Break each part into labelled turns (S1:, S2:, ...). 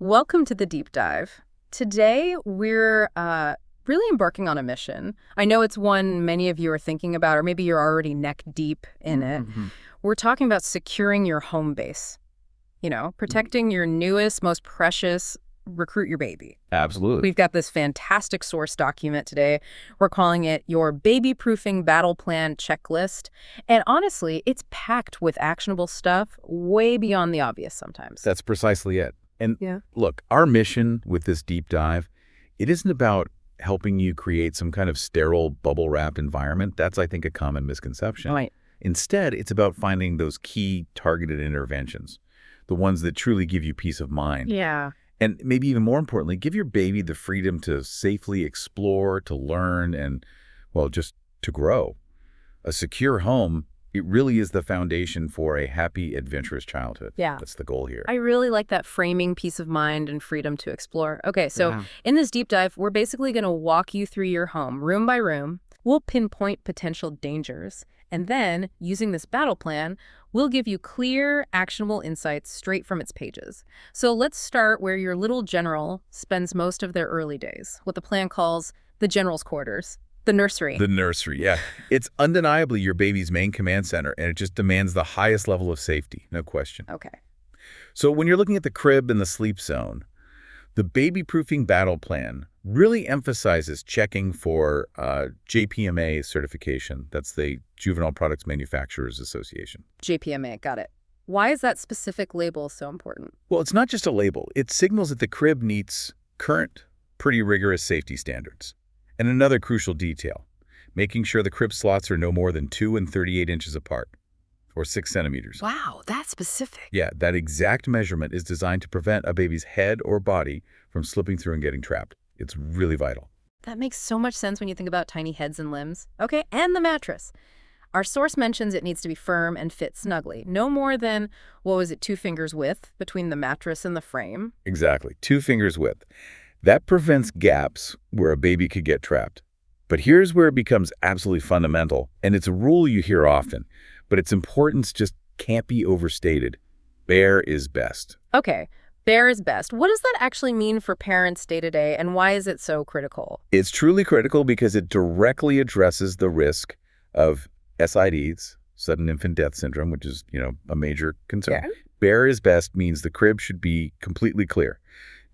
S1: Welcome to the deep dive. Today, we're really embarking on a mission. I know it's one many of you are thinking about, or maybe you're already neck deep in it. We're talking about securing your home base, protecting your newest, most precious, recruit your baby.
S2: Absolutely.
S1: We've got this fantastic source document today. We're calling it your Babyproofing Battle Plan Checklist. And honestly, it's packed with actionable stuff way beyond the obvious sometimes.
S2: That's precisely it. And
S1: Yeah.
S2: look, our mission with this deep dive, it isn't about helping you create some kind of sterile bubble-wrapped environment. That's, I think, a common misconception.
S1: Right.
S2: Instead, it's about finding those key targeted interventions, the ones that truly give you peace of mind.
S1: Yeah.
S2: And maybe even more importantly, give your baby the freedom to safely explore, to learn, and, well, just to grow. A secure home, it really is the foundation for a happy, adventurous childhood.
S1: Yeah.
S2: That's the goal here.
S1: I really like that framing peace of mind and freedom to explore. Okay, so in this deep dive, we're basically going to walk you through your home, room by room. We'll pinpoint potential dangers. And then, using this battle plan, we'll give you clear, actionable insights straight from its pages. So let's start where your little general spends most of their early days, what the plan calls the general's quarters. The nursery.
S2: The nursery, yeah. It's undeniably your baby's main command center, and it just demands the highest level of safety, no question.
S1: Okay.
S2: So when you're looking at the crib and the sleep zone, the baby-proofing battle plan really emphasizes checking for JPMA certification. That's the Juvenile Products Manufacturers Association.
S1: JPMA, got it. Why is that specific label so important?
S2: Well, it's not just a label. It signals that the crib meets current, pretty rigorous safety standards. And another crucial detail, making sure the crib slots are no more than 2 and 38 inches apart, or 6 centimeters.
S1: Wow, that's specific.
S2: Yeah, that exact measurement is designed to prevent a baby's head or body from slipping through and getting trapped. It's really vital.
S1: That makes so much sense when you think about tiny heads and limbs. Okay, and the mattress. Our source mentions it needs to be firm and fit snugly. No more than, 2 fingers width between the mattress and the frame?
S2: Exactly, 2 fingers width. That prevents gaps where a baby could get trapped. But here's where it becomes absolutely fundamental, and it's a rule you hear often, but its importance just can't be overstated. Bare is best.
S1: Okay, bare is best. What does that actually mean for parents day to day, and why is it so critical?
S2: It's truly critical because it directly addresses the risk of SIDs, sudden infant death syndrome, which is, a major concern.
S1: Yeah.
S2: Bare is best means the crib should be completely clear.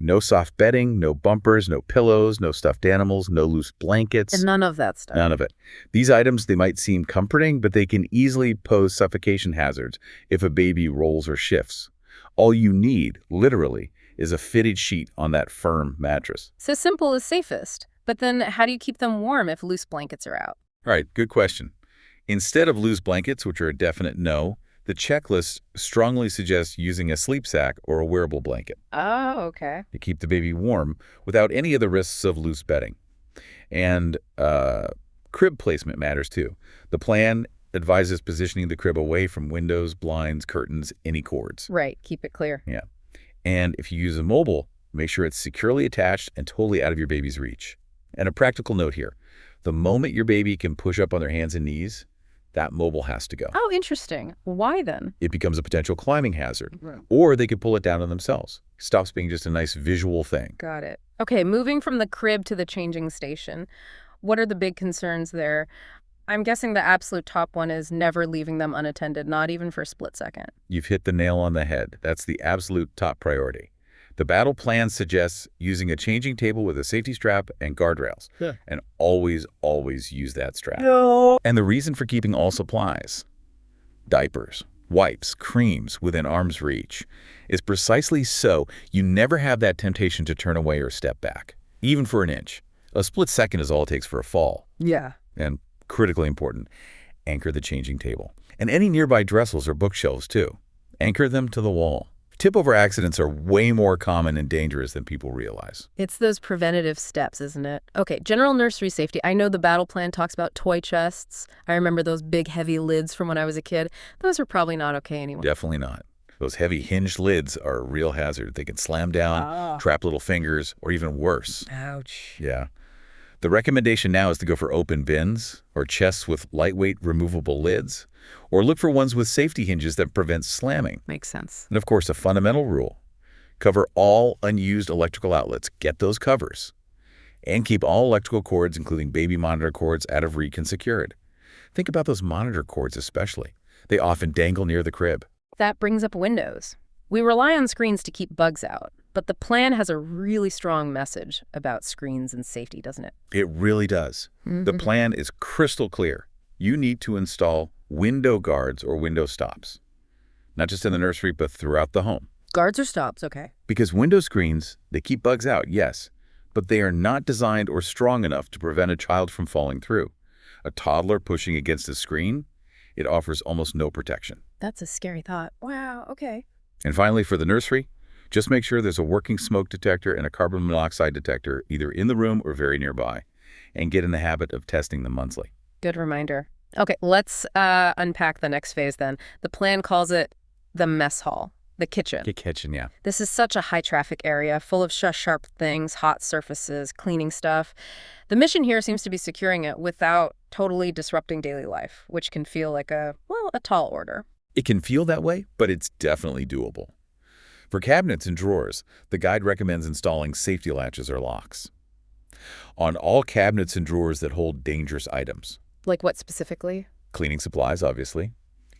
S2: No soft bedding, no bumpers, no pillows, no stuffed animals, no loose blankets.
S1: And none of that stuff.
S2: None of it. These items, they might seem comforting, but they can easily pose suffocation hazards if a baby rolls or shifts. All you need, literally, is a fitted sheet on that firm mattress.
S1: So simple is safest. But then how do you keep them warm if loose blankets are out?
S2: All right, good question. Instead of loose blankets, which are a definite no, the checklist strongly suggests using a sleep sack or a wearable blanket.
S1: Oh, okay.
S2: To keep the baby warm without any of the risks of loose bedding. And crib placement matters too. The plan advises positioning the crib away from windows, blinds, curtains, any cords.
S1: Right, keep it clear.
S2: Yeah. And if you use a mobile, make sure it's securely attached and totally out of your baby's reach. And a practical note here, the moment your baby can push up on their hands and knees, that mobile has to go.
S1: Oh, interesting. Why then?
S2: It becomes a potential climbing hazard.
S1: Right.
S2: Or they could pull it down on themselves. Stops being just a nice visual thing.
S1: Got it. Okay, moving from the crib to the changing station. What are the big concerns there? I'm guessing the absolute top one is never leaving them unattended, not even for a split second.
S2: You've hit the nail on the head. That's the absolute top priority. The battle plan suggests using a changing table with a safety strap and guardrails.
S1: Yeah.
S2: And always, always use that strap.
S1: No.
S2: And the reason for keeping all supplies, diapers, wipes, creams within arm's reach, is precisely so you never have that temptation to turn away or step back, even for an inch. A split second is all it takes for a fall.
S1: Yeah.
S2: And critically important, anchor the changing table. And any nearby dressels or bookshelves, too. Anchor them to the wall. Tip-over accidents are way more common and dangerous than people realize.
S1: It's those preventative steps, isn't it? Okay, general nursery safety. I know the battle plan talks about toy chests. I remember those big, heavy lids from when I was a kid. Those are probably not okay anymore.
S2: Definitely not. Those heavy hinged lids are a real hazard. They can slam down, trap little fingers, or even worse.
S1: Ouch.
S2: Yeah. The recommendation now is to go for open bins or chests with lightweight removable lids, or look for ones with safety hinges that prevent slamming.
S1: Makes sense.
S2: And of course, a fundamental rule, Cover all unused electrical outlets. Get those covers. And keep all electrical cords, including baby monitor cords, out of reach and secured. Think about those monitor cords especially. They often dangle near the crib.
S1: That brings up windows. We rely on screens to keep bugs out, but the plan has a really strong message about screens and safety, doesn't it?
S2: It really does. The plan is crystal clear. You need to install window guards or window stops, not just in the nursery, but throughout the home.
S1: Guards or stops, okay.
S2: Because window screens, they keep bugs out, yes, but they are not designed or strong enough to prevent a child from falling through. A toddler pushing against a screen, it offers almost no protection.
S1: That's a scary thought. Wow, okay.
S2: And finally, for the nursery, just make sure there's a working smoke detector and a carbon monoxide detector either in the room or very nearby, and get in the habit of testing them monthly.
S1: Good reminder. Okay, let's unpack the next phase then. The plan calls it the mess hall, the kitchen.
S2: The kitchen, yeah.
S1: This is such a high-traffic area, full of sharp things, hot surfaces, cleaning stuff. The mission here seems to be securing it without totally disrupting daily life, which can feel like a tall order.
S2: It can feel that way, but it's definitely doable. For cabinets and drawers, the guide recommends installing safety latches or locks on all cabinets and drawers that hold dangerous items.
S1: Like what specifically?
S2: Cleaning supplies, obviously.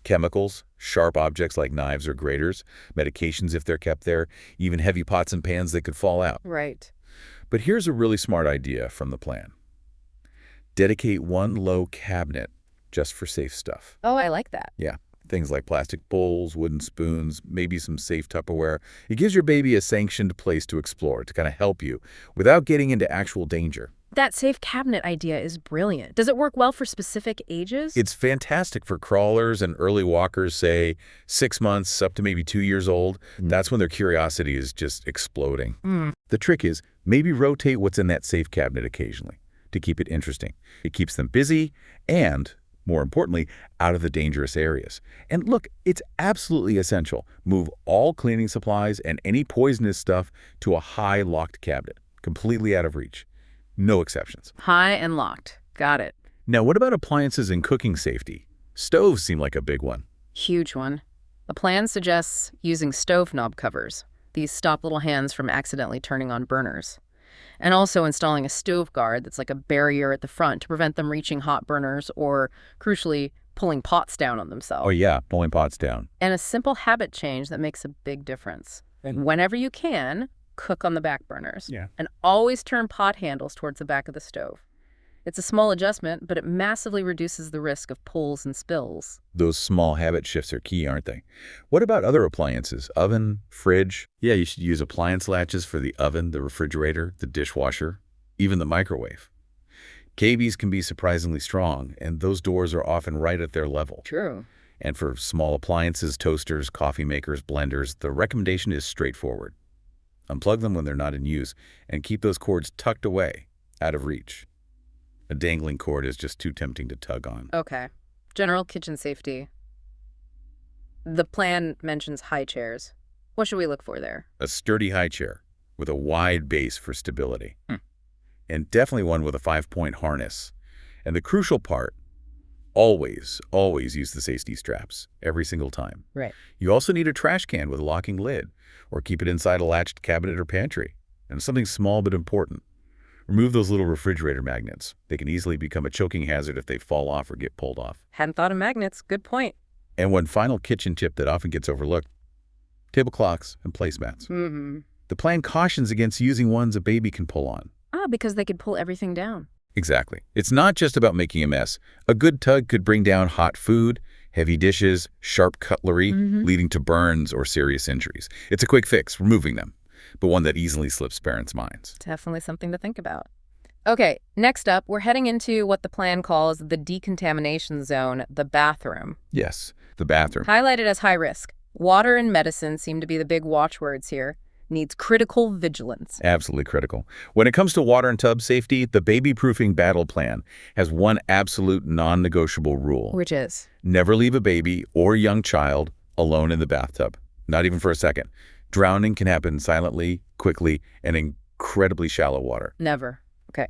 S2: Chemicals, sharp objects like knives or graters, medications if they're kept there, even heavy pots and pans that could fall out.
S1: Right.
S2: But here's a really smart idea from the plan. Dedicate one low cabinet just for safe stuff.
S1: Oh, I like that.
S2: Yeah, things like plastic bowls, wooden spoons, maybe some safe Tupperware. It gives your baby a sanctioned place to explore, to kind of help you without getting into actual danger.
S1: That safe cabinet idea is brilliant. Does it work well for specific ages?
S2: It's fantastic for crawlers and early walkers, say 6 months up to maybe 2 years old. That's when their curiosity is just exploding. The trick is maybe rotate what's in that safe cabinet occasionally to keep it interesting. It keeps them busy and, more importantly, out of the dangerous areas. And look, it's absolutely essential. Move all cleaning supplies and any poisonous stuff to a high locked cabinet, completely out of reach. No exceptions.
S1: High and locked. Got it.
S2: Now, what about appliances and cooking safety? Stoves seem like a big one.
S1: Huge one. The plan suggests using stove knob covers. These stop little hands from accidentally turning on burners. And also installing a stove guard that's like a barrier at the front to prevent them reaching hot burners or, crucially, pulling pots down on themselves.
S2: Oh yeah, pulling pots down.
S1: And a simple habit change that makes a big difference. And whenever you can, cook on the back burners.
S2: Yeah.
S1: And always turn pot handles towards the back of the stove. It's a small adjustment, but it massively reduces the risk of pulls and spills.
S2: Those small habit shifts are key, aren't they? What about other appliances? Oven, fridge? Yeah, you should use appliance latches for the oven, the refrigerator, the dishwasher, even the microwave. KBs can be surprisingly strong, and those doors are often right at their level.
S1: True.
S2: And for small appliances, toasters, coffee makers, blenders, the recommendation is straightforward. Unplug them when they're not in use, and keep those cords tucked away, out of reach. A dangling cord is just too tempting to tug on.
S1: Okay. General kitchen safety. The plan mentions high chairs. What should we look for there?
S2: A sturdy high chair with a wide base for stability. And definitely one with a 5-point harness. And the crucial part, always use the safety straps, every single time.
S1: Right.
S2: You also need a trash can with a locking lid, or keep it inside a latched cabinet or pantry. And something small but important. Remove those little refrigerator magnets. They can easily become a choking hazard if they fall off or get pulled off.
S1: Hadn't thought of magnets. Good point.
S2: And one final kitchen tip that often gets overlooked, tablecloths and placemats. The plan cautions against using ones a baby can pull on.
S1: Because they could pull everything down.
S2: Exactly. It's not just about making a mess. A good tug could bring down hot food, heavy dishes, sharp cutlery, leading to burns or serious injuries. It's a quick fix, removing them, but one that easily slips parents' minds.
S1: Definitely something to think about. Okay, next up, we're heading into what the plan calls the decontamination zone, the bathroom.
S2: Yes, the bathroom.
S1: Highlighted as high risk. Water and medicine seem to be the big watchwords here. Needs critical vigilance.
S2: Absolutely critical. When it comes to water and tub safety, the Babyproofing battle plan has one absolute non-negotiable rule.
S1: Which is?
S2: Never leave a baby or young child alone in the bathtub, not even for a second. Drowning can happen silently, quickly, and in incredibly shallow water.
S1: Never. Okay.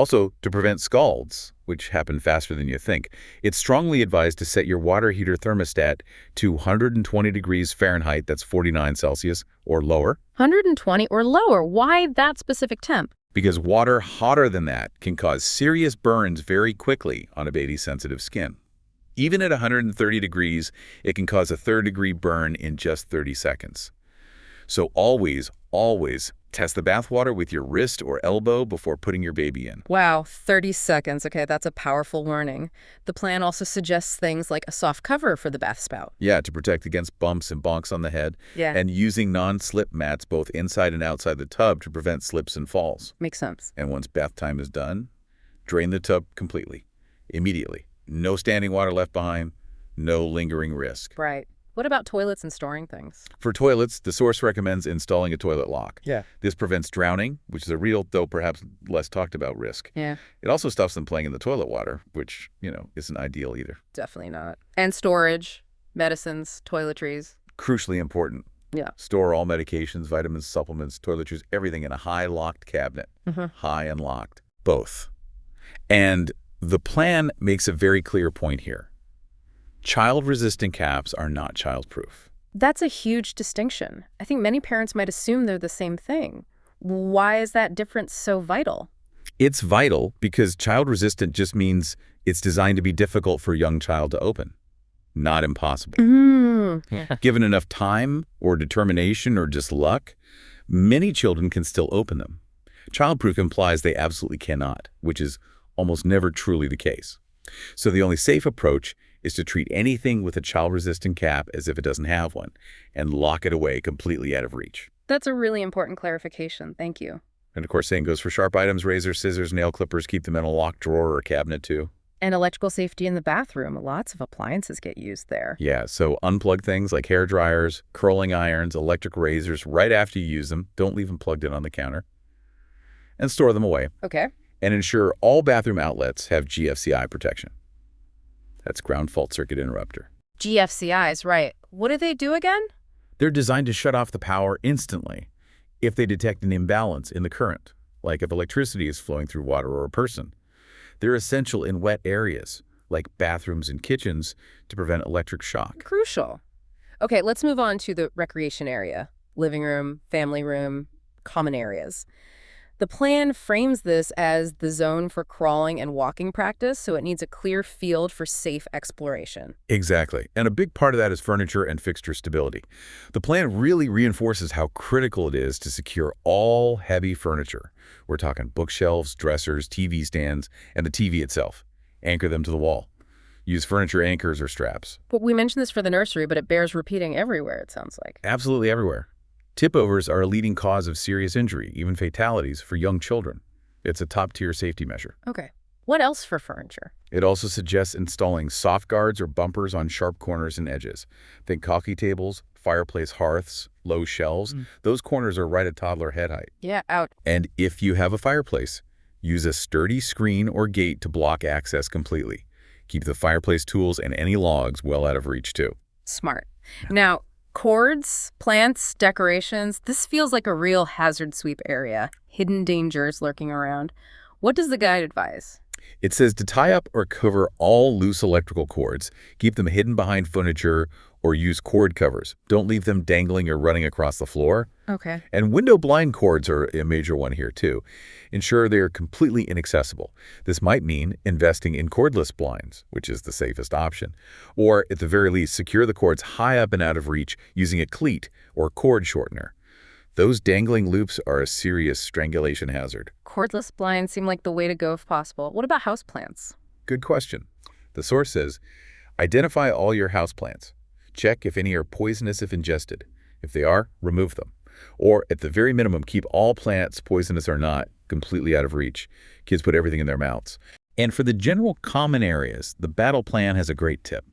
S2: Also, to prevent scalds, which happen faster than you think, it's strongly advised to set your water heater thermostat to 120 degrees Fahrenheit, that's 49 Celsius, or lower.
S1: 120 or lower. Why that specific temp?
S2: Because water hotter than that can cause serious burns very quickly on a baby's sensitive skin. Even at 130 degrees, it can cause a third-degree burn in just 30 seconds. So always, always test the bathwater with your wrist or elbow before putting your baby in.
S1: Wow, 30 seconds. Okay, that's a powerful warning. The plan also suggests things like a soft cover for the bath spout.
S2: Yeah, to protect against bumps and bonks on the head.
S1: Yeah.
S2: And using non-slip mats both inside and outside the tub to prevent slips and falls.
S1: Makes sense.
S2: And once bath time is done, drain the tub completely, immediately. No standing water left behind, no lingering risk.
S1: Right. What about toilets and storing things?
S2: For toilets, the source recommends installing a toilet lock.
S1: Yeah.
S2: This prevents drowning, which is a real, though perhaps less talked about, risk.
S1: Yeah.
S2: It also stops them playing in the toilet water, which, isn't ideal either.
S1: Definitely not. And storage, medicines, toiletries.
S2: Crucially important.
S1: Yeah.
S2: Store all medications, vitamins, supplements, toiletries, everything in a high locked cabinet. High and locked. Both. And the plan makes a very clear point here. Child-resistant caps are not child-proof.
S1: That's a huge distinction. I think many parents might assume they're the same thing. Why is that difference so vital?
S2: It's vital because child-resistant just means it's designed to be difficult for a young child to open, not impossible. Given enough time or determination or just luck, many children can still open them. Child-proof implies they absolutely cannot, which is almost never truly the case. So the only safe approach is to treat anything with a child-resistant cap as if it doesn't have one and lock it away completely out of reach.
S1: That's a really important clarification. Thank you.
S2: And of course, same goes for sharp items, razors, scissors, nail clippers. Keep them in a locked drawer or cabinet too.
S1: And electrical safety in the bathroom. Lots of appliances get used there.
S2: Yeah, so unplug things like hair dryers, curling irons, electric razors right after you use them. Don't leave them plugged in on the counter. And store them away.
S1: Okay.
S2: And ensure all bathroom outlets have GFCI protection. That's ground fault circuit interrupter.
S1: GFCIs, right. What do they do again?
S2: They're designed to shut off the power instantly if they detect an imbalance in the current, like if electricity is flowing through water or a person. They're essential in wet areas, like bathrooms and kitchens, to prevent electric shock.
S1: Crucial. Okay, let's move on to the recreation area. Living room, family room, common areas. The plan frames this as the zone for crawling and walking practice, so it needs a clear field for safe exploration.
S2: Exactly. And a big part of that is furniture and fixture stability. The plan really reinforces how critical it is to secure all heavy furniture. We're talking bookshelves, dressers, TV stands, and the TV itself. Anchor them to the wall. Use furniture anchors or straps.
S1: But we mentioned this for the nursery, but it bears repeating everywhere, it sounds like.
S2: Absolutely everywhere. Tip-overs are a leading cause of serious injury, even fatalities, for young children. It's a top-tier safety measure.
S1: Okay. What else for furniture?
S2: It also suggests installing soft guards or bumpers on sharp corners and edges. Think coffee tables, fireplace hearths, low shelves. Those corners are right at toddler head height.
S1: Yeah, out.
S2: And if you have a fireplace, use a sturdy screen or gate to block access completely. Keep the fireplace tools and any logs well out of reach, too.
S1: Smart. Now, cords, plants, decorations, this feels like a real hazard sweep area. Hidden dangers lurking around. What does the guide advise?
S2: It says to tie up or cover all loose electrical cords, keep them hidden behind furniture, or use cord covers. Don't leave them dangling or running across the floor.
S1: Okay.
S2: And window blind cords are a major one here, too. Ensure they are completely inaccessible. This might mean investing in cordless blinds, which is the safest option. Or, at the very least, secure the cords high up and out of reach using a cleat or cord shortener. Those dangling loops are a serious strangulation hazard.
S1: Cordless blinds seem like the way to go if possible. What about houseplants?
S2: Good question. The source says, identify all your houseplants. Check if any are poisonous if ingested. If they are, remove them. Or, at the very minimum, keep all plants, poisonous or not, completely out of reach. Kids put everything in their mouths. And for the general common areas, the battle plan has a great tip.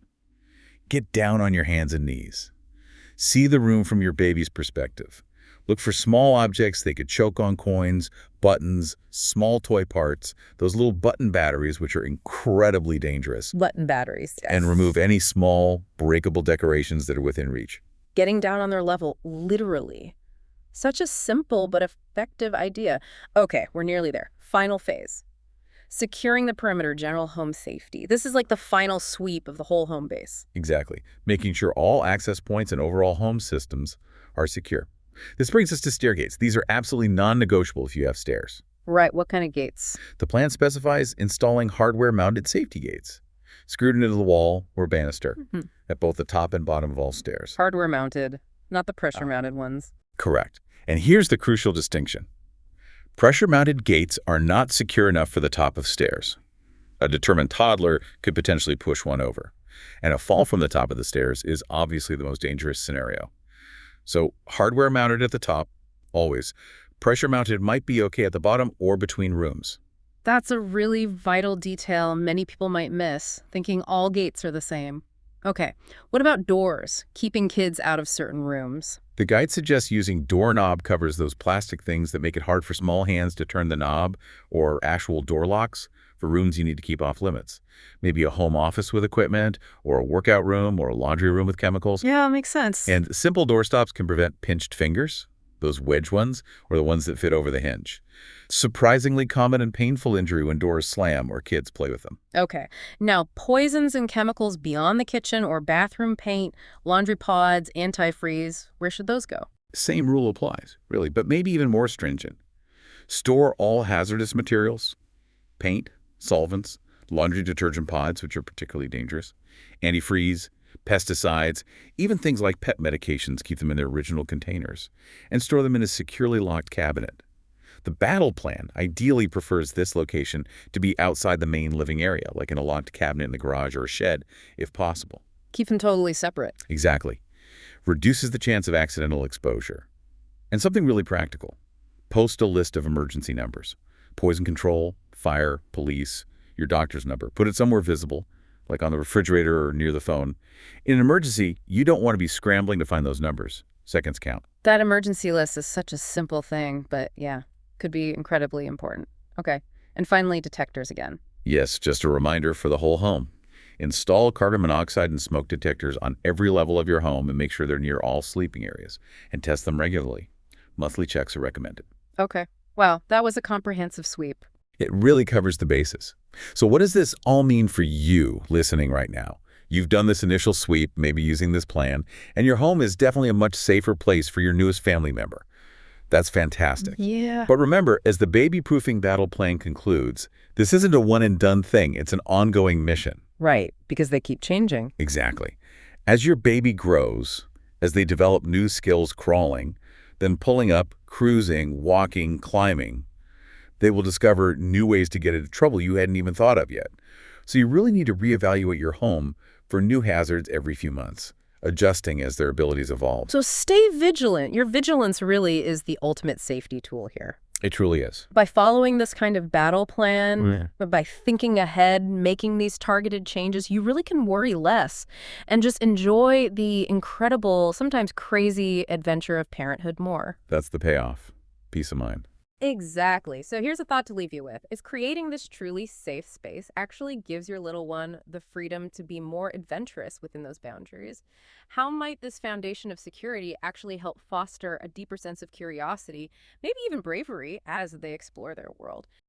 S2: Get down on your hands and knees. See the room from your baby's perspective. Look for small objects they could choke on: coins, buttons, small toy parts, those little button batteries which are incredibly dangerous.
S1: Button batteries, yes.
S2: And remove any small, breakable decorations that are within reach.
S1: Getting down on their level, literally. Such a simple but effective idea. Okay, we're nearly there. Final phase. Securing the perimeter, general home safety. This is like the final sweep of the whole home base.
S2: Exactly. Making sure all access points and overall home systems are secure. This brings us to stair gates. These are absolutely non-negotiable if you have stairs.
S1: Right, what kind of gates?
S2: The plan specifies installing hardware-mounted safety gates, screwed into the wall or banister, at both the top and bottom of all stairs.
S1: Hardware mounted, not the pressure mounted ones.
S2: Correct. And here's the crucial distinction. Pressure-mounted gates are not secure enough for the top of stairs. A determined toddler could potentially push one over. And a fall from the top of the stairs is obviously the most dangerous scenario. So hardware mounted at the top, always. Pressure mounted might be okay at the bottom or between rooms.
S1: That's a really vital detail many people might miss, thinking all gates are the same. Okay, what about doors, keeping kids out of certain rooms?
S2: The guide suggests using doorknob covers, those plastic things that make it hard for small hands to turn the knob, or actual door locks for rooms you need to keep off limits. Maybe a home office with equipment, or a workout room, or a laundry room with chemicals.
S1: Yeah, makes sense.
S2: And simple door stops can prevent pinched fingers, those wedge ones, or the ones that fit over the hinge. Surprisingly common and painful injury when doors slam or kids play with them.
S1: Okay, now poisons and chemicals beyond the kitchen or bathroom paint, laundry pods, antifreeze, where should those go?
S2: Same rule applies, really, but maybe even more stringent. Store all hazardous materials, paint, solvents, laundry detergent pods, which are particularly dangerous, antifreeze, pesticides, even things like pet medications, keep them in their original containers, and store them in a securely locked cabinet. The battle plan ideally prefers this location to be outside the main living area, like in a locked cabinet in the garage or a shed, if possible.
S1: Keep them totally separate.
S2: Exactly. Reduces the chance of accidental exposure. And something really practical. Post a list of emergency numbers. Poison control, fire, police, your doctor's number. Put it somewhere visible, like on the refrigerator or near the phone. In an emergency, you don't want to be scrambling to find those numbers. Seconds count.
S1: That emergency list is such a simple thing, but yeah, could be incredibly important. Okay, and finally, detectors again.
S2: Yes, just a reminder for the whole home. Install carbon monoxide and smoke detectors on every level of your home and make sure they're near all sleeping areas, and test them regularly. Monthly checks are recommended.
S1: Okay, wow, that was a comprehensive sweep.
S2: It really covers the bases. So what does this all mean for you listening right now? You've done this initial sweep, maybe using this plan, and your home is definitely a much safer place for your newest family member. That's fantastic.
S1: Yeah.
S2: But remember, as the baby-proofing battle plan concludes, this isn't a one-and-done thing. It's an ongoing mission.
S1: Right, because they keep changing.
S2: Exactly. As your baby grows, as they develop new skills crawling, then pulling up, cruising, walking, climbing, they will discover new ways to get into trouble you hadn't even thought of yet. So you really need to reevaluate your home for new hazards every few months, adjusting as their abilities evolve.
S1: So stay vigilant. Your vigilance really is the ultimate safety tool here.
S2: It truly is.
S1: By following this kind of battle plan, but by thinking ahead, making these targeted changes, you really can worry less and just enjoy the incredible, sometimes crazy adventure of parenthood more.
S2: That's the payoff. Peace of mind.
S1: Exactly. So here's a thought to leave you with. Is creating this truly safe space actually gives your little one the freedom to be more adventurous within those boundaries? How might this foundation of security actually help foster a deeper sense of curiosity, maybe even bravery, as they explore their world?